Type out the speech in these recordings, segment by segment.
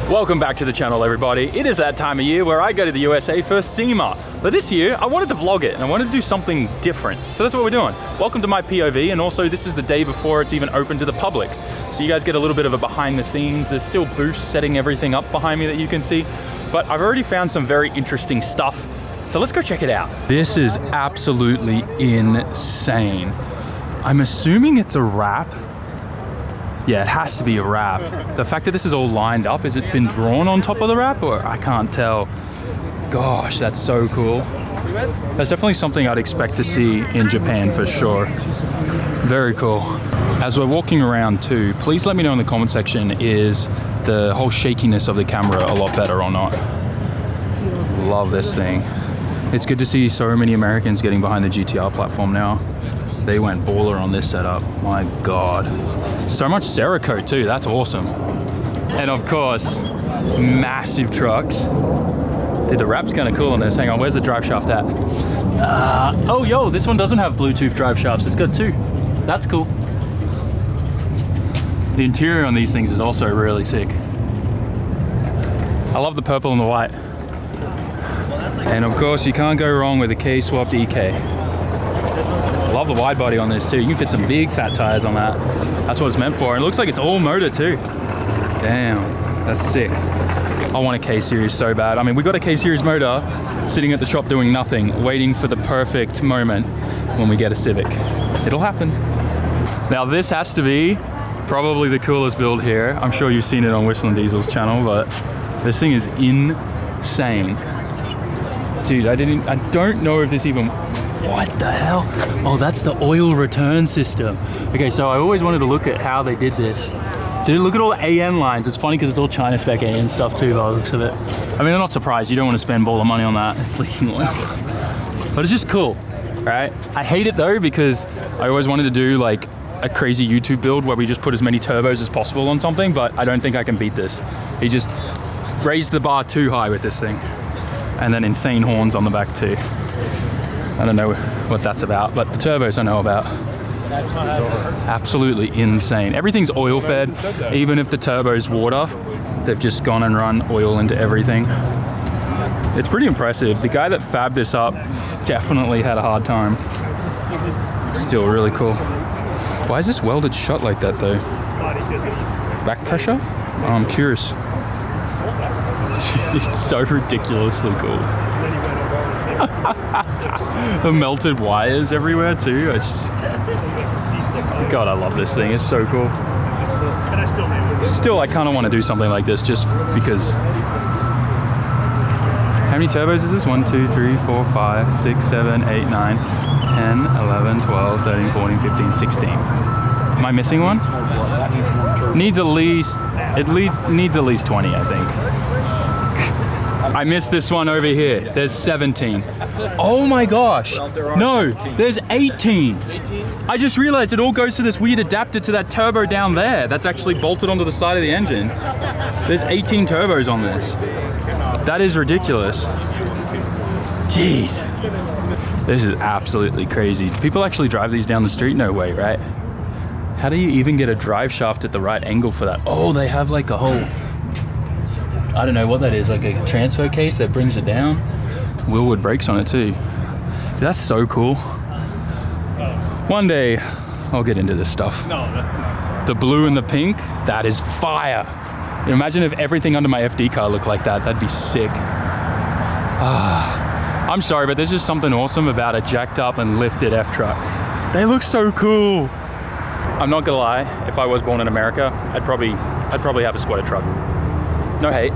Welcome back to the channel, everybody. It is that time of year where I go to the USA for SEMA. But this year, I wanted to vlog it and I wanted to do something different. So that's what we're doing. Welcome to my POV, and also this is the day before it's even open to the public. So you guys get a little bit of a behind the scenes. There's still booths setting everything up behind me that you can see. But I've already found some very interesting stuff. So let's go check it out. This is absolutely insane. I'm assuming it's a wrap. Yeah, it has to be a wrap. The fact that this is all lined up, has it been drawn on top of the wrap, or I can't tell. Gosh, that's so cool. That's definitely something I'd expect to see in Japan for sure. Very cool. As we're walking around too, please let me know in the comment section, is the whole shakiness of the camera a lot better or not? Love this thing. It's good to see so many Americans getting behind the GTR platform now. They went baller on this setup. My God. So much Cerakote too, that's awesome. And of course, massive trucks. Dude, the wrap's kind of cool on this. Hang on, where's the drive shaft at? Oh, yo, this one doesn't have Bluetooth drive shafts. It's got two. That's cool. The interior on these things is also really sick. I love the purple and the white. And of course, you can't go wrong with a K-swapped EK. Love the wide body on this too. You can fit some big fat tires on that. That's what it's meant for. And it looks like it's all motor too. Damn, that's sick. I want a K-Series so bad. I mean, we got a K-Series motor sitting at the shop doing nothing, waiting for the perfect moment when we get a Civic. It'll happen. Now this has to be probably the coolest build here. I'm sure you've seen it on Whistling Diesel's channel, but this thing is insane. Dude, I don't know if this even, what the hell? Oh, that's the oil return system. Okay, so I always wanted to look at how they did this. Dude, look at all the AN lines. It's funny because it's all China spec AN stuff too by the looks of it. I mean, I'm not surprised. You don't want to spend all the money on that. It's leaking oil. But it's just cool, right? I hate it though because I always wanted to do like a crazy YouTube build where we just put as many turbos as possible on something, but I don't think I can beat this. He just raised the bar too high with this thing. And then insane horns on the back too. I don't know what that's about, but the turbos I know about. Absolutely insane. Everything's oil fed. Even if the turbo's water, they've just gone and run oil into everything. It's pretty impressive. The guy that fabbed this up definitely had a hard time. Still really cool. Why is this welded shut like that though? Back pressure? Oh, I'm curious. It's so ridiculously cool. The melted wires everywhere too. God, I love this thing. It's so cool. Still, I kind of want to do something like this just because. How many turbos is this? 1, 2, 3, 4, 5, 6, 7, 8, 9, 10, 11, 12, 13, 14, 15, 16. Am I missing one? Needs at least 20, I think. I missed this one over here. There's 17. Oh my gosh. No, there's 18. I just realized it all goes to this weird adapter to that turbo down there. That's actually bolted onto the side of the engine. There's 18 turbos on this. That is ridiculous. Jeez. This is absolutely crazy. People actually drive these down the street? No way, right? How do you even get a drive shaft at the right angle for that? Oh, they have like a whole, I don't know what that is, like a transfer case that brings it down. Willwood brakes on it too. That's so cool. One day, I'll get into this stuff. The blue and the pink, that is fire. Imagine if everything under my FD car looked like that. That'd be sick. I'm sorry, but there's just something awesome about a jacked up and lifted F-truck. They look so cool. I'm not gonna lie, if I was born in America, I'd probably have a squatter truck. No hate.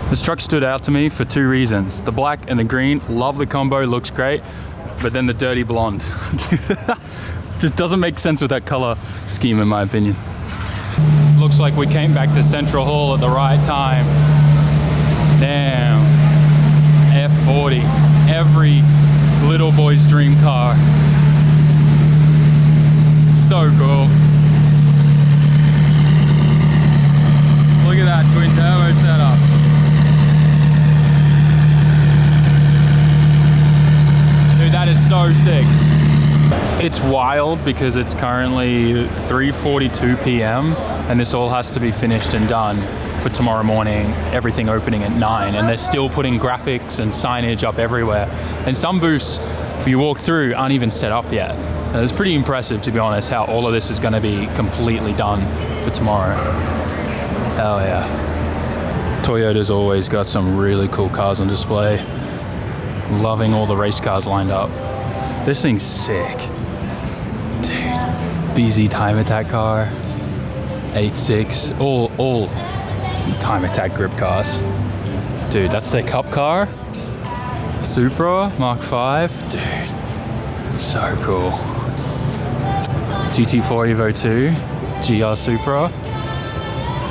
This truck stood out to me for two reasons. The black and the green, love the combo, looks great, but then the dirty blonde. Just doesn't make sense with that color scheme in my opinion. Looks like we came back to Central Hall at the right time. Damn. F40, every little boy's dream car. So cool. Look at that twin turbo setup. Dude, that is so sick. It's wild because it's currently 3:42 p.m. and this all has to be finished and done. So for tomorrow morning, everything opening at 9, and they're still putting graphics and signage up everywhere. And some booths, if you walk through, aren't even set up yet. And it's pretty impressive, to be honest, how all of this is going to be completely done for tomorrow. Hell yeah. Toyota's always got some really cool cars on display. Loving all the race cars lined up. This thing's sick. Dude, BZ Time Attack car, 8.6, all Time Attack grip cars. Dude, that's their cup car. Supra, Mark 5. Dude, so cool. GT4 Evo 2, GR Supra.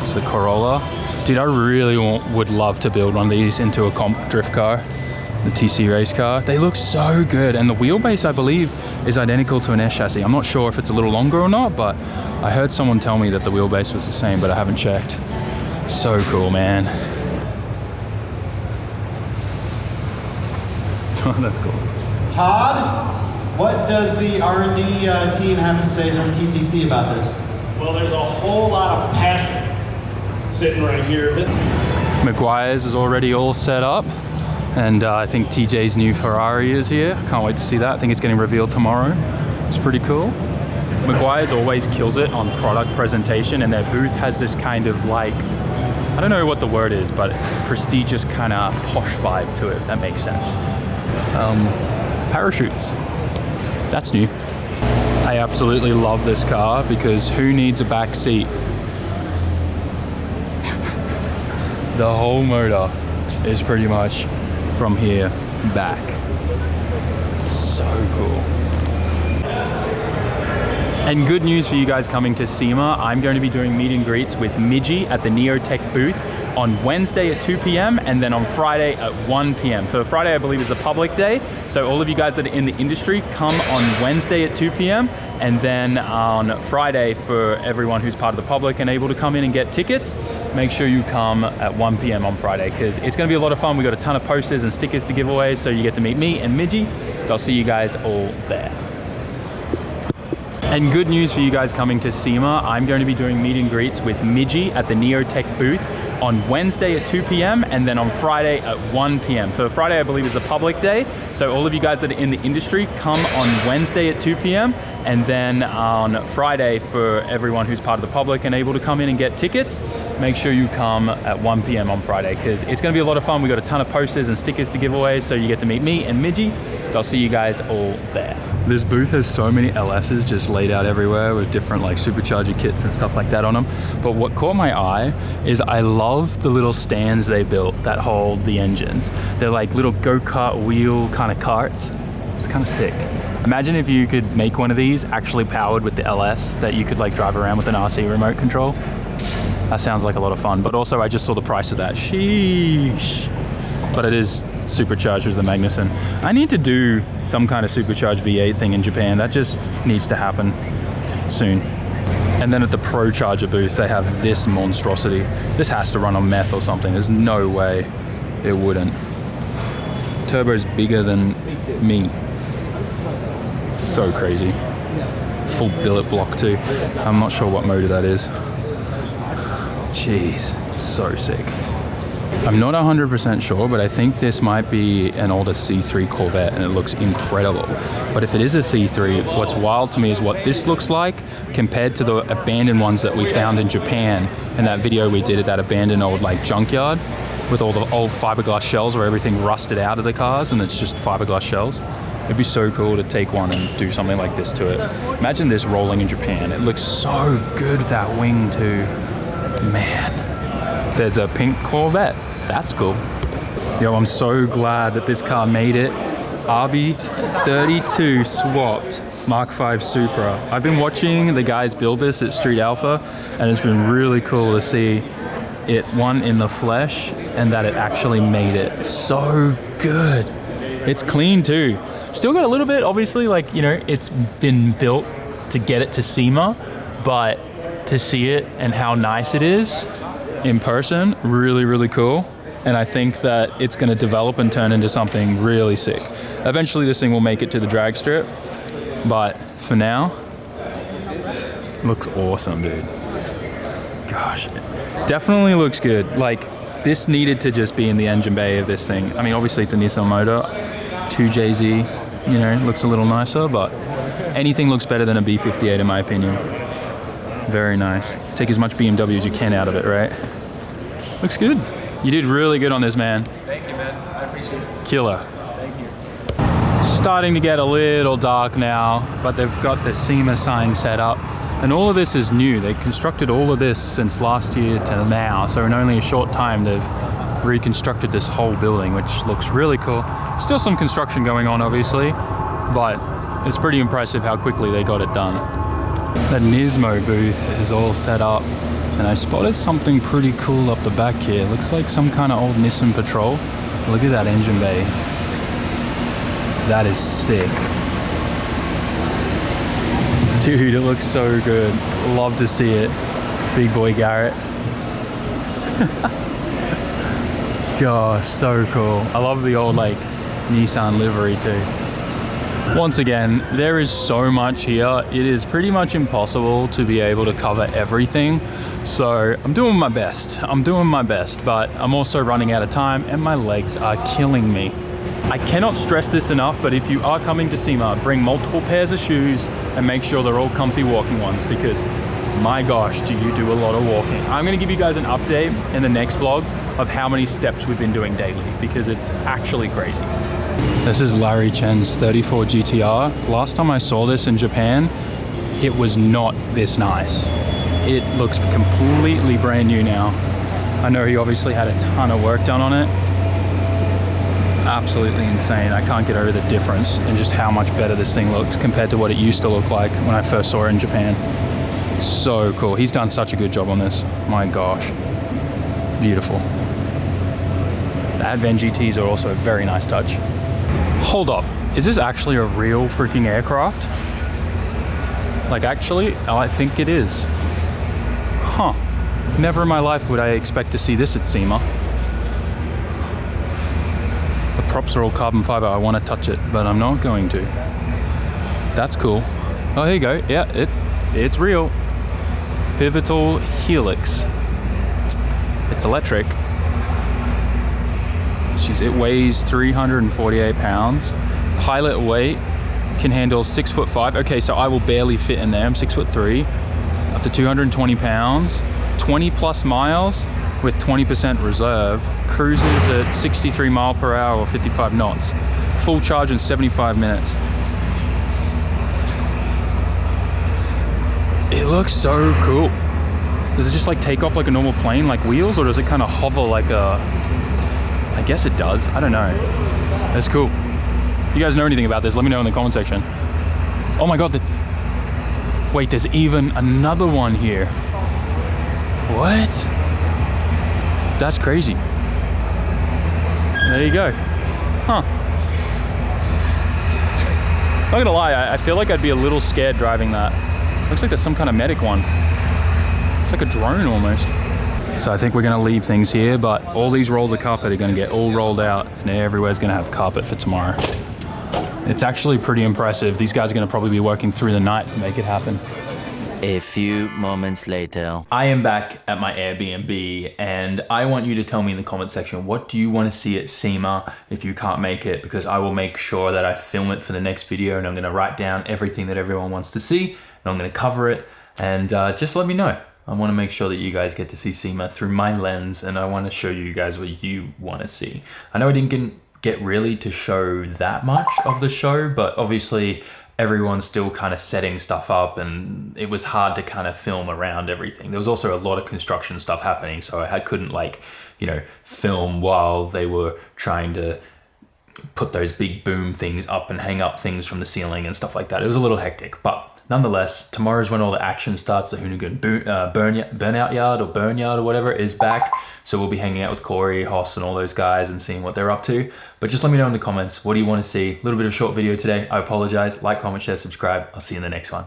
It's the Corolla. Dude, I really would love to build one of these into a comp drift car. The TC race car. They look so good, and the wheelbase, I believe, is identical to an S chassis. I'm not sure if it's a little longer or not, but I heard someone tell me that the wheelbase was the same, but I haven't checked. So cool, man. Oh, that's cool. Todd, what does the R&D team have to say from TTC about this? Well, there's a whole lot of passion sitting right here. Maguire's is already all set up. And I think TJ's new Ferrari is here. Can't wait to see that. I think it's getting revealed tomorrow. It's pretty cool. Maguire's always kills it on product presentation, and their booth has this kind of like, I don't know what the word is, but prestigious kind of posh vibe to it, if that makes sense. Parachutes. That's new. I absolutely love this car because who needs a back seat? The whole motor is pretty much from here back. So cool. And good news for you guys coming to SEMA, I'm going to be doing meet and greets with Midgie at the Neotech booth on Wednesday at 2 p.m. and then on Friday at 1 p.m. So Friday, I believe, is a public day. So all of you guys that are in the industry, come on Wednesday at 2 p.m. and then on Friday, for everyone who's part of the public and able to come in and get tickets, make sure you come at 1 p.m. on Friday, because it's going to be a lot of fun. We got a ton of posters and stickers to give away, so you get to meet me and Midgie. So I'll see you guys all there. And good news for you guys coming to SEMA, I'm going to be doing meet and greets with Midgie at the Neotech booth on Wednesday at 2 p.m. and then on Friday at 1 p.m. So Friday, I believe, is a public day. So all of you guys that are in the industry, come on Wednesday at 2 p.m. and then on Friday, for everyone who's part of the public and able to come in and get tickets, make sure you come at 1 p.m. on Friday, because it's going to be a lot of fun. We got a ton of posters and stickers to give away, so you get to meet me and Midgie. So I'll see you guys all there. This booth has so many LSs just laid out everywhere with different like supercharger kits and stuff like that on them. But what caught my eye is I love the little stands they built that hold the engines. They're like little go-kart wheel kind of carts. It's kind of sick. Imagine if you could make one of these actually powered with the LS that you could like drive around with an RC remote control. That sounds like a lot of fun. But also I just saw the price of that. Sheesh. But it is supercharged with the Magnuson. I need to do some kind of supercharged V8 thing in Japan. That just needs to happen soon. And then at the Pro Charger booth, they have this monstrosity. This has to run on meth or something. There's no way it wouldn't. Turbo's bigger than me. So crazy. Full billet block too. I'm not sure what motor that is. Jeez, so sick. I'm not 100% sure, but I think this might be an older C3 Corvette, and it looks incredible. But if it is a C3, what's wild to me is what this looks like compared to the abandoned ones that we found in Japan in that video we did at that abandoned old like junkyard with all the old fiberglass shells where everything rusted out of the cars and it's just fiberglass shells. It'd be so cool to take one and do something like this to it. Imagine this rolling in Japan. It looks so good with that wing too. Man. There's a pink Corvette. That's cool. Yo, I'm so glad that this car made it. RB32 swapped Mark 5 Supra. I've been watching the guys build this at Street Alpha, and it's been really cool to see it, one, in the flesh, and that it actually made it. So good. It's clean too. Still got a little bit, obviously, like, you know, it's been built to get it to SEMA, but to see it and how nice it is in person, really, really cool. And I think that it's going to develop and turn into something really sick. Eventually this thing will make it to the drag strip, but for now, looks awesome, dude. Gosh, definitely looks good. Like, this needed to just be in the engine bay of this thing. I mean, obviously it's a Nissan motor, 2JZ, you know, looks a little nicer, but anything looks better than a B58 in my opinion. Very nice. Take as much BMW as you can out of it, right? Looks good. You did really good on this, man. Thank you, man. I appreciate it. Killer. Thank you. Starting to get a little dark now, but they've got the SEMA sign set up. And all of this is new. They constructed all of this since last year to now. So in only a short time, they've reconstructed this whole building, which looks really cool. Still some construction going on, obviously, but it's pretty impressive how quickly they got it done. The Nismo booth is all set up, and I spotted something pretty cool up the back here. Looks like some kind of old Nissan Patrol. Look at that engine bay. That is sick. Dude, it looks so good. Love to see it. Big boy Garrett. Gosh, so cool. I love the old like Nissan livery too. Once again, there is so much here. It is pretty much impossible to be able to cover everything. So I'm doing my best. But I'm also running out of time and my legs are killing me. I cannot stress this enough, but if you are coming to SEMA, bring multiple pairs of shoes and make sure they're all comfy walking ones, because my gosh, do you do a lot of walking. I'm gonna give you guys an update in the next vlog of how many steps we've been doing daily, because it's actually crazy. This is Larry Chen's 34 GTR. Last time I saw this in Japan, it was not this nice. It looks completely brand new now. I know he obviously had a ton of work done on it. Absolutely insane. I can't get over the difference in just how much better this thing looks compared to what it used to look like when I first saw it in Japan. So cool. He's done such a good job on this. My gosh. Beautiful. The Advan GTs are also a very nice touch. Hold up. Is this actually a real freaking aircraft? Like, actually, I think it is. Huh. Never in my life would I expect to see this at SEMA. The props are all carbon fiber. I want to touch it, but I'm not going to. That's cool. Oh, here you go. Yeah, it's real. Pivotal helix. It's electric. Jeez, it weighs 348 pounds. Pilot weight can handle 6'5". Okay, so I will barely fit in there. I'm 6'3", up to 220 pounds, 20 plus miles with 20% reserve. Cruises at 63 mile per hour or 55 knots. Full charge in 75 minutes. It looks so cool. Does it just like take off like a normal plane, like wheels, or does it kind of hover like a... I guess it does. I don't know. That's cool. If you guys know anything about this, let me know in the comment section. Oh my God. Wait, there's even another one here. What? That's crazy. There you go. Huh. Not gonna lie, I feel like I'd be a little scared driving that. Looks like there's some kind of medic one. It's like a drone almost. So I think we're gonna leave things here, but all these rolls of carpet are gonna get all rolled out and everywhere's gonna have carpet for tomorrow. It's actually pretty impressive. These guys are gonna probably be working through the night to make it happen. A few moments later. I am back at my Airbnb and I want you to tell me in the comment section, what do you want to see at SEMA if you can't make it? Because I will make sure that I film it for the next video and I'm going to write down everything that everyone wants to see and I'm going to cover it, and just let me know. I want to make sure that you guys get to see SEMA through my lens, and I want to show you guys what you want to see. I know I didn't get really to show that much of the show, but obviously everyone's still kind of setting stuff up and it was hard to kind of film around everything. There was also a lot of construction stuff happening, so I couldn't like, you know, film while they were trying to put those big boom things up and hang up things from the ceiling and stuff like that. It was a little hectic, but nonetheless, tomorrow's when all the action starts. The Hoonigan burnout yard or burnyard or whatever is back. So we'll be hanging out with Corey, Hoss, and all those guys and seeing what they're up to. But just let me know in the comments, what do you want to see? A little bit of a short video today. I apologize. Like, comment, share, subscribe. I'll see you in the next one.